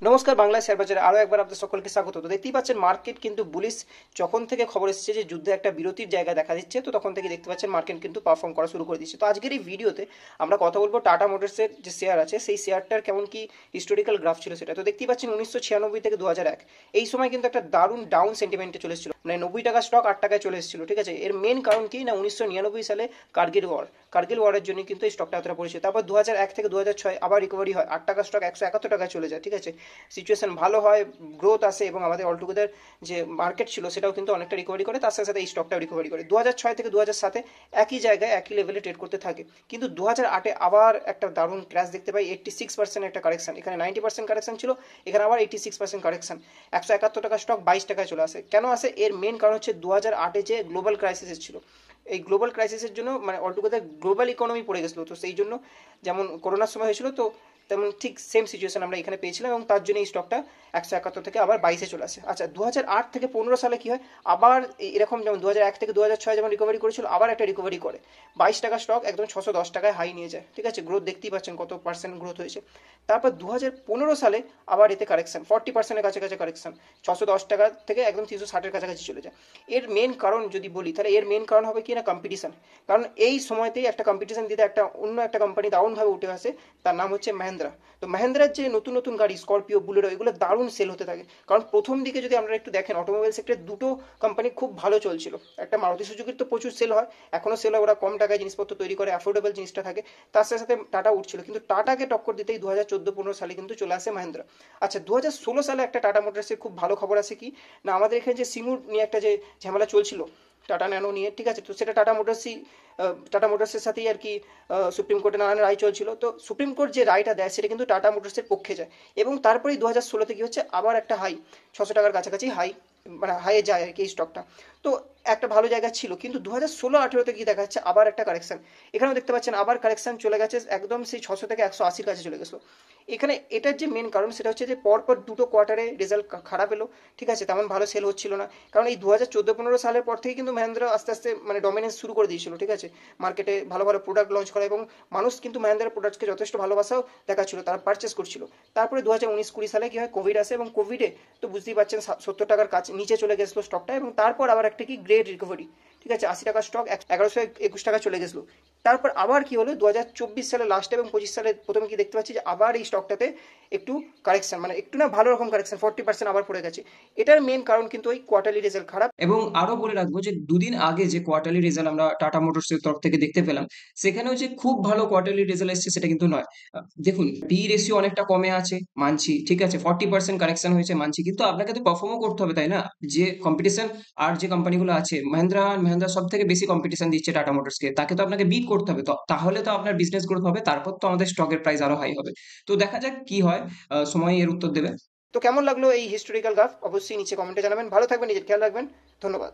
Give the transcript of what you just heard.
নমস্কার, বাংলা শেয়ার বাজারে আরো একবার আপনাদের সকলকে স্বাগত। তো দেখতেই পাচ্ছেন মার্কেট কিন্তু বুলিশ। যখন থেকে খবর এসেছে যে যুদ্ধে একটা বিরতির জায়গা দেখা দিচ্ছে, তো তখন থেকে দেখতে পাচ্ছেন মার্কেট কিন্তু পারফর্ম করা শুরু করে দিচ্ছে। তো আজকের এই ভিডিওতে আমরা কথা বলবো টাটা মোটরসের যে শেয়ার আছে সেই শেয়ারটার কেমন কি হিস্টোরিক্যাল গ্রাফ ছিল সেটা। তো দেখতেই পাচ্ছেন 1996 থেকে 2001 এই সময় কিন্তু একটা দারুণ ডাউন সেন্টিমেন্টে চলে এসেছিল, মানে 90 টাকা স্টক 8 টাকায় চলে এসেছিল। ঠিক আছে, এর মেন কারণ কি না 1999 সালে কার্গিল ওয়ারের জন্য কিন্তু এই স্টকটা এতটা পড়েছে। তারপর 2001 থেকে 2006 আবার রিকভারি হয়, 8 টাকা স্টক 171 টাকায় চলে যায়। ঠিক আছে, সিচুয়েশন ভালো হয়, গ্রোথ আসে এবং আমাদের অলটুগেদার যে মার্কেট ছিল সেটাও কিন্তু অনেকটা রিকভারি করে, তার সাথে সাথে এই স্টকটাও রিকভারি করে। 2006 থেকে 2007 একই জায়গায় একই লেভেলে ট্রেড করতে থাকে, কিন্তু 2008 আবার একটা দারুণ ক্র্যাশ দেখতে পাই। 86% একটা কারেকশন, এখানে 90% কারেকশন ছিল, এখানে আবার 86% কারেকশন। 171 টাকা স্টক 22 টাকায় চলে আসে। কেন আসে? এর মেন কারণ হচ্ছে 2008 যে গ্লোবাল ক্রাইসিস ছিল, এই গ্লোবাল ক্রাইসিসের জন্য মানে অলটুগেদার গ্লোবাল ইকোনমি পড়ে গেছিলো। তো সেই জন্য যেমন করোনার সময় হয়েছিল, তো তেমন ঠিক সেম সিচুয়েশন আমরা এখানে পেয়েছিলাম, এবং তার জন্য এই স্টকটা 171 থেকে আবার 22-এ চলে আসে। আচ্ছা, 2008 থেকে 15 সালে কি হয়, আবার এরকম যেমন 2001 থেকে 2006 যেমন রিকভারি করেছিল, আবার একটা রিকভারি করে 22 টাকা স্টক একদম 610 টাকায় হাই নিয়ে যায়। ঠিক আছে, গ্রোথ দেখতেই পাচ্ছেন কত পার্সেন্ট গ্রোথ হয়েছে। তারপর 2015 সালে আবার এতে কারেকশন 40%-এর কাছাকাছি কারেকশন, 610 টাকা থেকে একদম 360-এর কাছাকাছি চলে যায়। এর মেন কারণ যদি বলি তাহলে এর মেন কারণ হবে কি না কম্পিটিশন। কারণ এই সময়তেই একটা কম্পিটিশন দিতে একটা অন্য একটা কোম্পানি দারুণভাবে উঠে আসে, তার নাম হচ্ছে মাহিন্দ্রা। তো মাহিন্দ্রার যে নতুন নতুন গাড়ি স্করপিও, বুলেরো, এগুলো দারুণ সেল হতে থাকে। কারণ প্রথম দিকে যদি আপনারা একটু দেখেন অটোমোবাইল সেক্টরে দুটো কোম্পানি খুব ভালো চলছিল। একটা মারুতি সুজুকির তো প্রচুর সেল হয়, এখনও সেল হয়, ওরা কম টাকায় জিনিসপত্র তৈরি করে, অ্যাফোর্ডেবল জিনিসটা থাকে। তার সাথে সাথে টাটা উঠছিল, কিন্তু টাটাকে টক্কর দিতেই 2014-15 সালে কিন্তু চলে আসে মাহিন্দ্রা। আচ্ছা, 2016 সালে একটা টাটা মোটরসের খুব ভালো খবর আছে কি না, আমাদের এখানে যে সিঙ্গুর নিয়ে একটা যে ঝামেলা চলছিল টাটা ন্যানো নিয়ে, ঠিক আছে, তো সেটা টাটা মোটরসের সাথেই আর কি সুপ্রিম কোর্টে নানান রায় চলছিল। তো সুপ্রিম কোর্ট যে রায়টা দেয় সেটা কিন্তু টাটা মোটরসের পক্ষে যায়, এবং তারপরেই 2016-তে কি হচ্ছে, আবার একটা হাই 600 টাকার কাছাকাছি হাই, মানে হাইয়ে যায় আর কি এই স্টকটা। তো একটা ভালো জায়গা ছিল, কিন্তু 2016-18-তে কি দেখা যাচ্ছে, আবার একটা কারেকশন। এখানেও দেখতে পাচ্ছেন আবার কারেকশন চলে গেছে, একদম সেই 600 থেকে 180-র কাছে চলে গেছে। এখানে এটার যে মেন কারণ সেটা হচ্ছে যে পরপর দুটো কোয়ার্টারে রেজাল্ট খারাপ এলো। ঠিক আছে, তেমন ভালো সেল হচ্ছিল না, কারণ এই 2014-15 সালের পর থেকে কিন্তু মহিন্দ্রা আস্তে আস্তে মানে ডমিনেন্স শুরু করে দিয়েছিল। ঠিক আছে, মার্কেটে ভালো ভালো প্রোডাক্ট লঞ্চ করা, এবং মানুষ কিন্তু মহিন্দ্রার প্রোডাক্টকে যথেষ্ট ভালোবাসাও দেখাচ্ছিল, তারা পারচেস করছিল। তারপরে 2019-20 সালে কি হয়, কোভিড আসে, এবং কোভিডে তো বুঝতেই পারছেন 70 টাকার কাছে নিচে চলে গেছিলো স্টকটা, এবং তারপর আবার একটা কি গ্রেট রিকভারি। ঠিক আছে, 80 টাকার স্টক 1121 টাকা চলে গেছিলো। তারপর আবার কি হলো, 2024 সালে লাস্টে এবং 25 সালে প্রথমে কি দেখতে পাচ্ছি যে আবার এই স্টকটাতে একটু কারেকশন, মানে একটু না ভালো রকম কারেকশন, 40% আবার পড়ে গেছে। এটার মেন কারণ কিন্তু ওই কোয়ার্টারলি রেজাল্ট খারাপ। এবং আরো বলে রাখবো যে দুদিন আগে যে কোয়ার্টারলি রেজাল্ট আমরা টাটা মোটরসের তরফ থেকে দেখতে পেলাম, সেখানেও যে খুব ভালো কোয়ার্টারলি রেজাল্ট এসেছে সেটা কিন্তু নয়। দেখুন, পি রেশিও অনেকটা কমে আছে, মানছি, ঠিক আছে, 40% কারেকশন হয়েছে, মানছি, কিন্তু আপনাকে তো পারফর্মও করতে হবে, তাই না? যে কম্পিটিশন আর যে কোম্পানিগুলো আছে, মহিন্দ্রা সব থেকে বেশি কম্পিটিশন দিচ্ছে টাটা মোটরসকে, তাকে তো আপনাকে বিট করতে হবে, তো তাহলে তো আপনার বিজনেস গ্রোথ হবে, তারপর তো আমাদের স্টকের প্রাইস আরো হাই হবে। তো দেখা যাক কি হয়, সময় এর উত্তর দেবে। তো কেমন লাগলো এই হিস্টোরিক্যাল গ্রাফ অবশ্যই নিচে কমেন্টে জানাবেন। ভালো থাকবেন, নিজের খেয়াল রাখবেন। ধন্যবাদ।